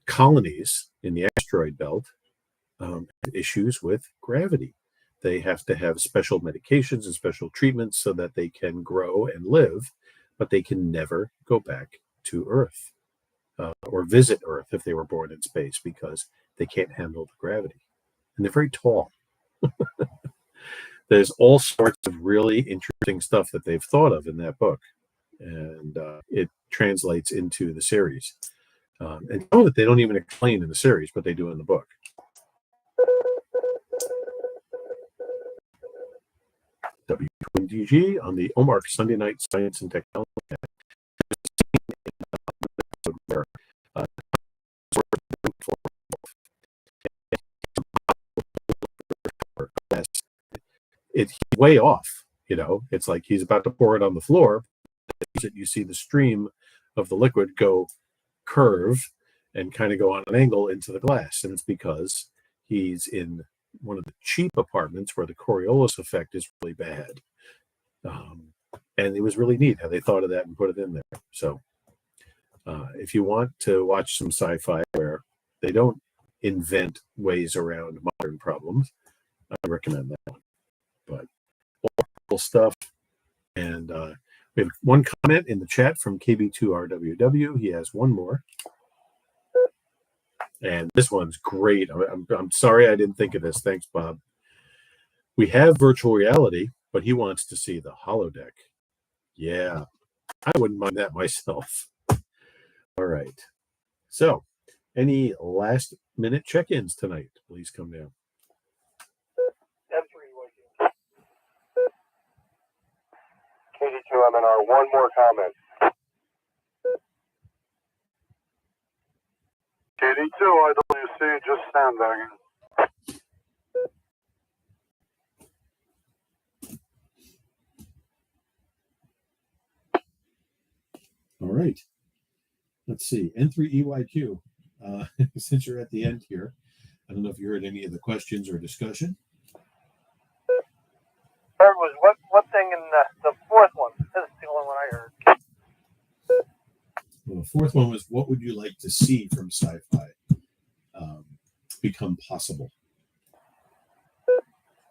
colonies in the asteroid belt have issues with gravity. They have to have special medications and special treatments so that they can grow and live, but they can never go back to Earth or visit Earth if they were born in space, because they can't handle the gravity. And they're very tall. There's all sorts of really interesting stuff that they've thought of in that book, and it translates into the series. And some of it they don't even explain in the series, but they do in the book. WNDG on the OMARC Sunday Night Science and Technology. Where, it's way off, it's like he's about to pour it on the floor. You see the stream of the liquid go curve and kind of go on an angle into the glass, and it's because he's in one of the cheap apartments where the Coriolis effect is really bad. And it was really neat how they thought of that and put it in there. So If you want to watch some sci-fi where they don't invent ways around modern problems, I recommend that one. But all cool stuff. And we have one comment in the chat from KB2RWW. He has one more. And this one's great. I'm sorry I didn't think of this. Thanks, Bob. We have virtual reality, but he wants to see the holodeck. Yeah, I wouldn't mind that myself. All right. So, any last minute check-ins tonight? Please come down. KD2MNR, one more comment. KD2 IWC, just sandbagging. All right. Let's see. N3EYQ. Since you're at the end here, I don't know if you heard any of the questions or discussion. Third was what thing in the fourth one? That's the only one I heard. Well, the fourth one was, what would you like to see from sci-fi become possible?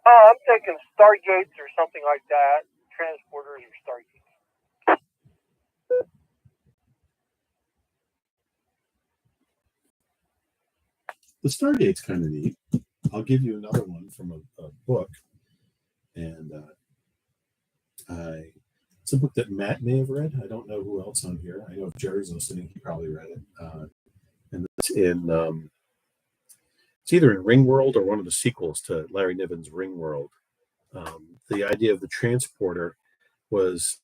I'm thinking Stargates or something like that. Transporters or Stargates. The Stargate's kind of neat. I'll give you another one from a book. And it's a book that Matt may have read. I don't know who else on here. I know if Jerry's listening, he probably read it. And it's in it's either in Ringworld or one of the sequels to Larry Niven's Ringworld. The idea of the transporter was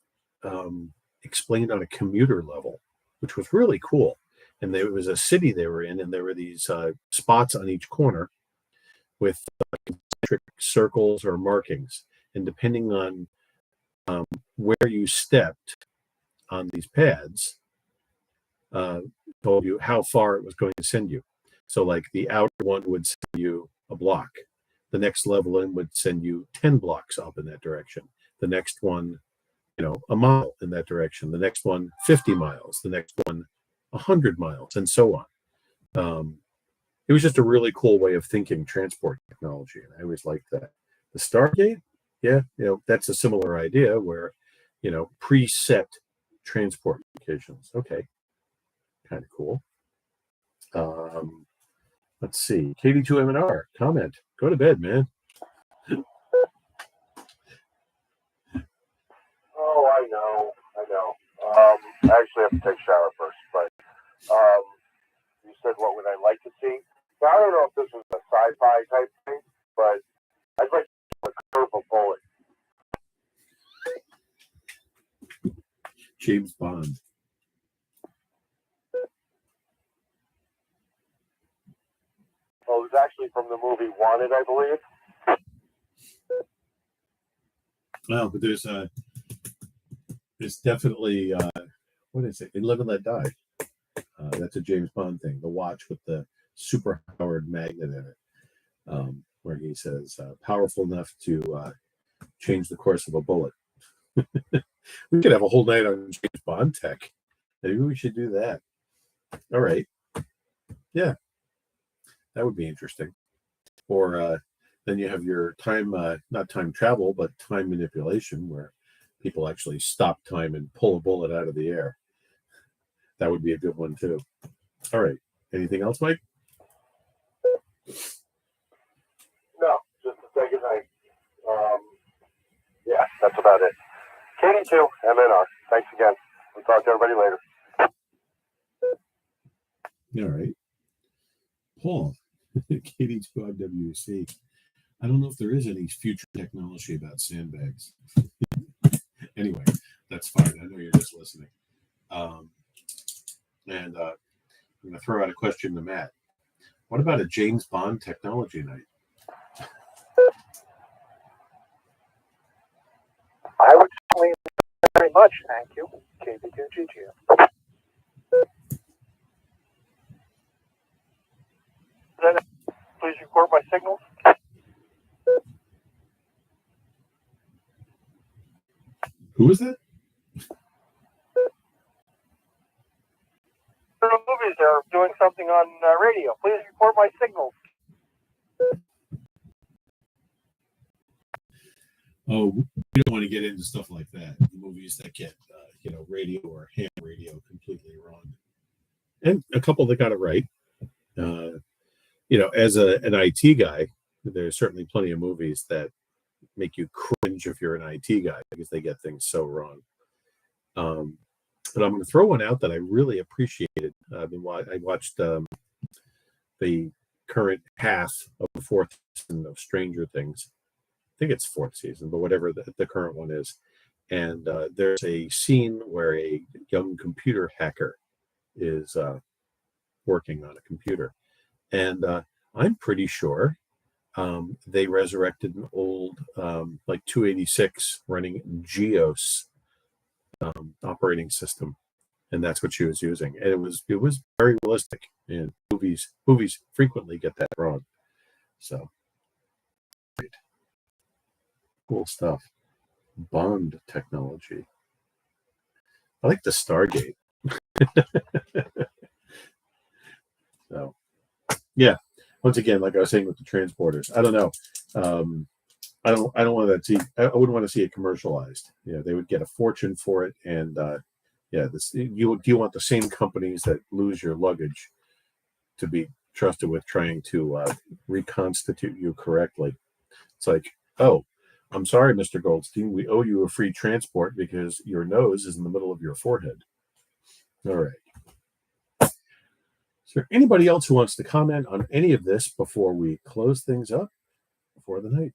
explained on a commuter level, which was really cool. And there was a city they were in, and there were these spots on each corner with concentric circles or markings. And depending on where you stepped on these pads, told you how far it was going to send you. So like the outer one would send you a block. The next level in would send you 10 blocks up in that direction. The next one, a mile in that direction. The next one, 50 miles. The next one, 100 miles, and so on. It was just a really cool way of thinking transport technology, and I always liked that. The Stargate, yeah, that's a similar idea where, preset transport locations. Okay, kind of cool. Let's see. KD2MNR, comment. Go to bed, man. Oh, I know. I actually have to take a shower first, but you said what would I like to see? Now, I don't know if this is a sci-fi type thing, but I'd like to see a curve of bullet. James Bond. Well, it was actually from the movie Wanted, I believe. Well, but there's definitely what is it? In Live and Let Die. That's a James Bond thing. The watch with the super powered magnet in it, where he says powerful enough to change the course of a bullet. We could have a whole night on James Bond tech. Maybe we should do that. All right. Yeah, that would be interesting. Or then you have your time, not time travel, but time manipulation, where people actually stop time and pull a bullet out of the air. That would be a good one, too. All right. Anything else, Mike? No, just to say good night. Yeah, that's about it. KD2, MNR. Thanks again. We'll talk to everybody later. All right. Paul, KD2IWC. I don't know if there is any future technology about sandbags. Anyway, that's fine. I know you're just listening. And I'm going to throw out a question to Matt. What about a James Bond technology night? I would certainly very much, thank you. KB2GG. Please record my signals. Who is that? on radio. Please report my signals. Oh, we don't want to get into stuff like that. Movies that get, radio or ham radio completely wrong. And a couple that got it right. As an IT guy, there's certainly plenty of movies that make you cringe if you're an IT guy because they get things so wrong. But I'm going to throw one out that I really appreciated. I watched the current half of the fourth season of Stranger Things. I think it's fourth season, but whatever the current one is. And there's a scene where a young computer hacker is working on a computer. And I'm pretty sure they resurrected an old, 286 running GEOS operating system. And that's what she was using. And it was very realistic. And movies frequently get that wrong. So, great. Cool stuff. Bond technology. I like the Stargate. So, yeah. Once again, like I was saying with the transporters, I don't know. I don't want that. I wouldn't want to see it commercialized. They would get a fortune for it, and you want the same companies that lose your luggage to be trusted with trying to reconstitute you correctly. It's like, oh, I'm sorry, Mr. Goldstein, we owe you a free transport because your nose is in the middle of your forehead. All right. Is there anybody else who wants to comment on any of this before we close things up for the night?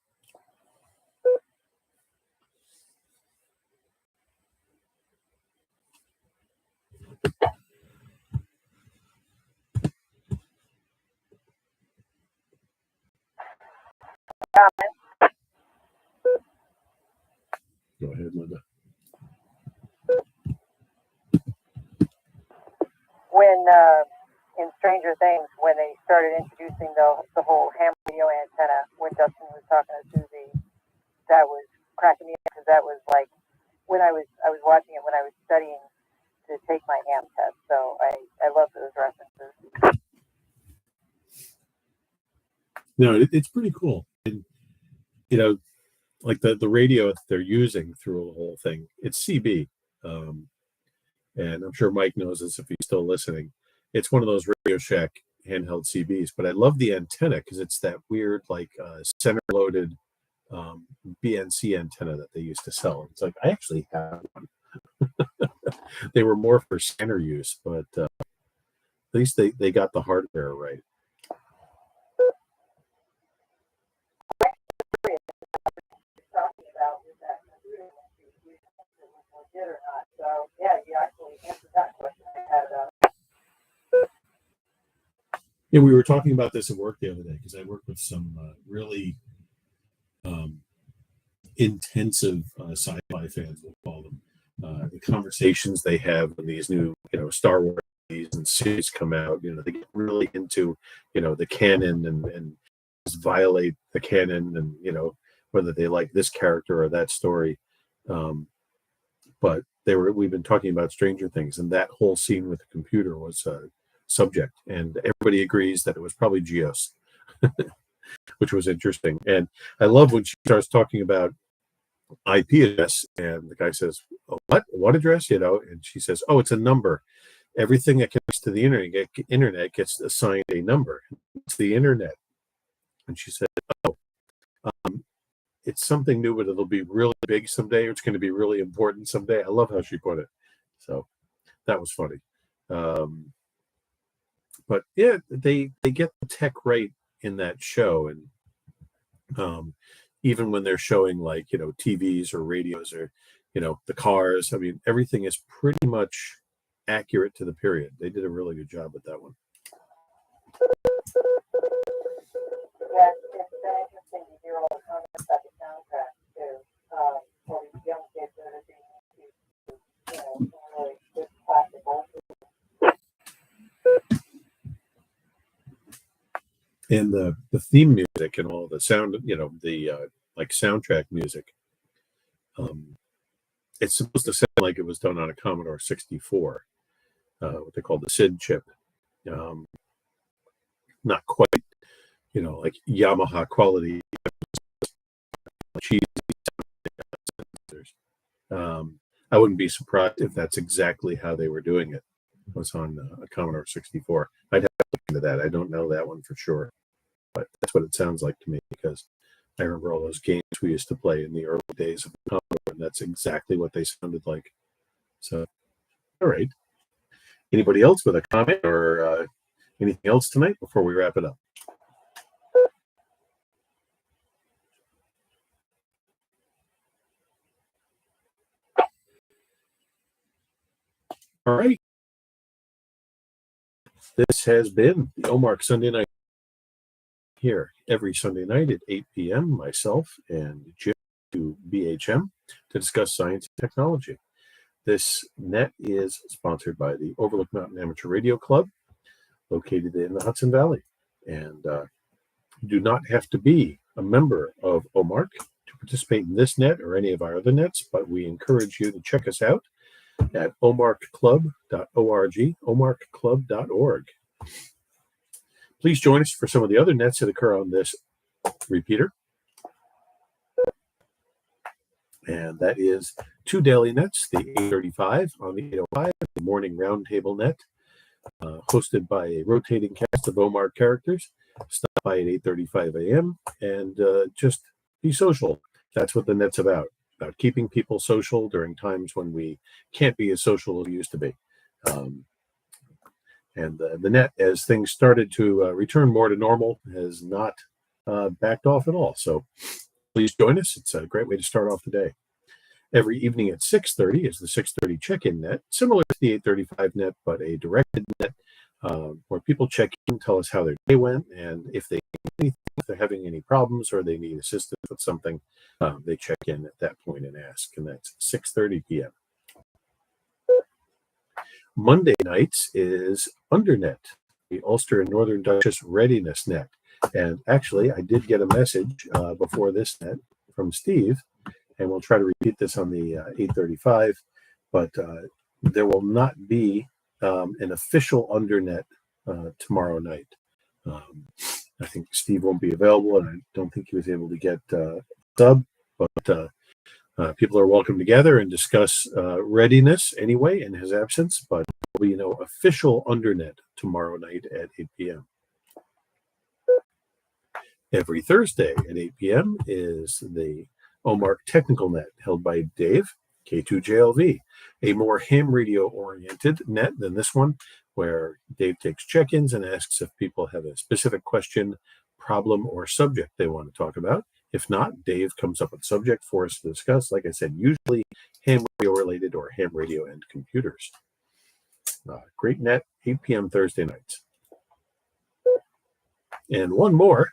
Go ahead, Linda. When in Stranger Things, when they started introducing the whole ham radio antenna, when Dustin was talking to Susie, that was cracking me up because that was like when I was watching it when I was studying to take my ham test. So I love those references. No, it's pretty cool. And, like the radio that they're using through the whole thing, it's CB. And I'm sure Mike knows this if he's still listening. It's one of those Radio Shack handheld CBs, but I love the antenna because it's that weird, center-loaded BNC antenna that they used to sell. It's like, I actually have one. They were more for center use, but at least they got the hardware right. Or not. So yeah, you actually answered that question I had. Yeah, we were talking about this at work the other day because I work with some really intensive sci-fi fans, we'll call them. The conversations they have when these new, Star Wars and series come out, they get really into, the canon and violate the canon and, whether they like this character or that story. But we've been talking about Stranger Things, and that whole scene with the computer was a subject, and everybody agrees that it was probably GEOS, which was interesting. And I love when she starts talking about IP address, and the guy says, oh, what address? And she says, oh, it's a number. Everything that connects to the internet gets assigned a number. It's the internet. And she said, oh, it's something new, but it'll be really big someday. Or it's going to be really important someday. I love how she put it. So that was funny. But yeah, they get the tech right in that show. And even when they're showing TVs or radios or, the cars, I mean, everything is pretty much accurate to the period. They did a really good job with that one. Yeah, it's been interesting to hear all the comments about the soundtrack too. For these young kids that are being into, some really good classic old movies. And the theme music and all the sound, the soundtrack music. It's supposed to sound like it was done on a Commodore 64, what they call the SID chip. not quite, like Yamaha quality cheesy. I wouldn't be surprised if that's exactly how they were doing it. It was on a Commodore 64. I'd have to look into that. I don't know that one for sure, but that's what it sounds like to me, because I remember all those games we used to play in the early days of the Commodore, and that's exactly what they sounded like. So, all right. Anybody else with a comment or anything else tonight before we wrap it up? All right. This has been the OMARC Sunday Night here every Sunday night at 8 p.m. Myself and Jim to BHM to discuss science and technology. This net is sponsored by the Overlook Mountain Amateur Radio Club, located in the Hudson Valley. And you do not have to be a member of OMARC to participate in this net or any of our other nets, but we encourage you to check us out at omarcclub.org, omarcclub.org. Please join us for some of the other nets that occur on this repeater. And that is 2 daily nets, the 835 on the 805, the morning roundtable net, hosted by a rotating cast of OMARC characters. Stop by at 8:35 a.m. and just be social. That's what the net's about keeping people social during times when we can't be as social as we used to be. And the net, as things started to return more to normal, has not backed off at all. So please join us. It's a great way to start off the day. Every evening at 6:30 is the 6:30 check-in net, similar to the 8:35 net, but a directed net where people check in, tell us how their day went, and if they if they're having any problems or they need assistance with something, they check in at that point and ask, and that's 6:30 p.m. Monday nights is Undernet, the Ulster and Northern Duchess Readiness Net. And actually, I did get a message before this net from Steve, and we'll try to repeat this on the 8:35, but there will not be an official Undernet tomorrow night. I think Steve won't be available, and I don't think he was able to get sub, but people are welcome to gather and discuss readiness anyway in his absence, but there will be no official Undernet tomorrow night at 8 p.m. Every Thursday at 8 p.m. is the OMARC Technical Net, held by Dave, K2JLV, a more ham radio-oriented net than this one, where Dave takes check-ins and asks if people have a specific question, problem, or subject they want to talk about. If not, Dave comes up with a subject for us to discuss. Like I said, usually ham radio-related or ham radio and computers. Great net, 8 p.m. Thursday nights. And one more,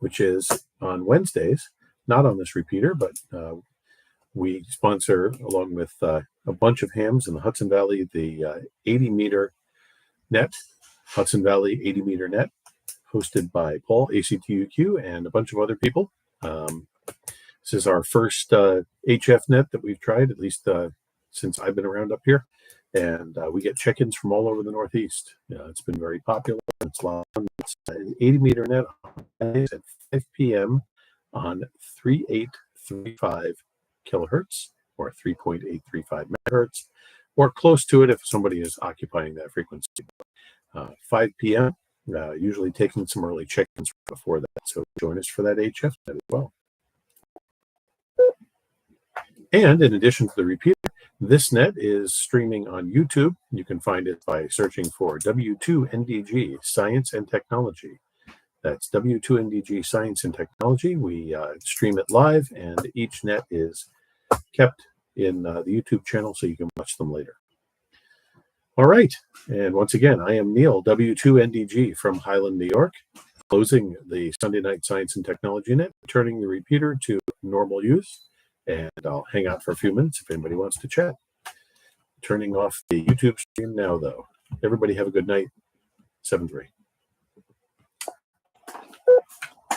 which is on Wednesdays, not on this repeater, but we sponsor, along with a bunch of hams in the Hudson Valley, the 80-meter net, Hudson Valley 80-meter net, hosted by Paul, ACTUQ, and a bunch of other people. This is our first HF net that we've tried, at least since I've been around up here. And we get check-ins from all over the Northeast. It's been very popular. It's a lot of fun. It's an 80-meter net at 5 p.m. on 3835 kilohertz or 3.835 megahertz, or close to it if somebody is occupying that frequency. 5 p.m., usually taking some early check-ins before that. So join us for that HF net as well. And in addition to the repeater, this net is streaming on YouTube. You can find it by searching for W2NDG, Science and Technology. That's W2NDG, Science and Technology. We stream it live, and each net is kept in the YouTube channel so you can watch them later. All right. And once again, I am Neil, W2NDG from Highland, New York, closing the Sunday Night Science and Technology net, turning the repeater to normal use. And I'll hang out for a few minutes if anybody wants to chat. Turning off the YouTube stream now, though. Everybody have a good night. 7-3.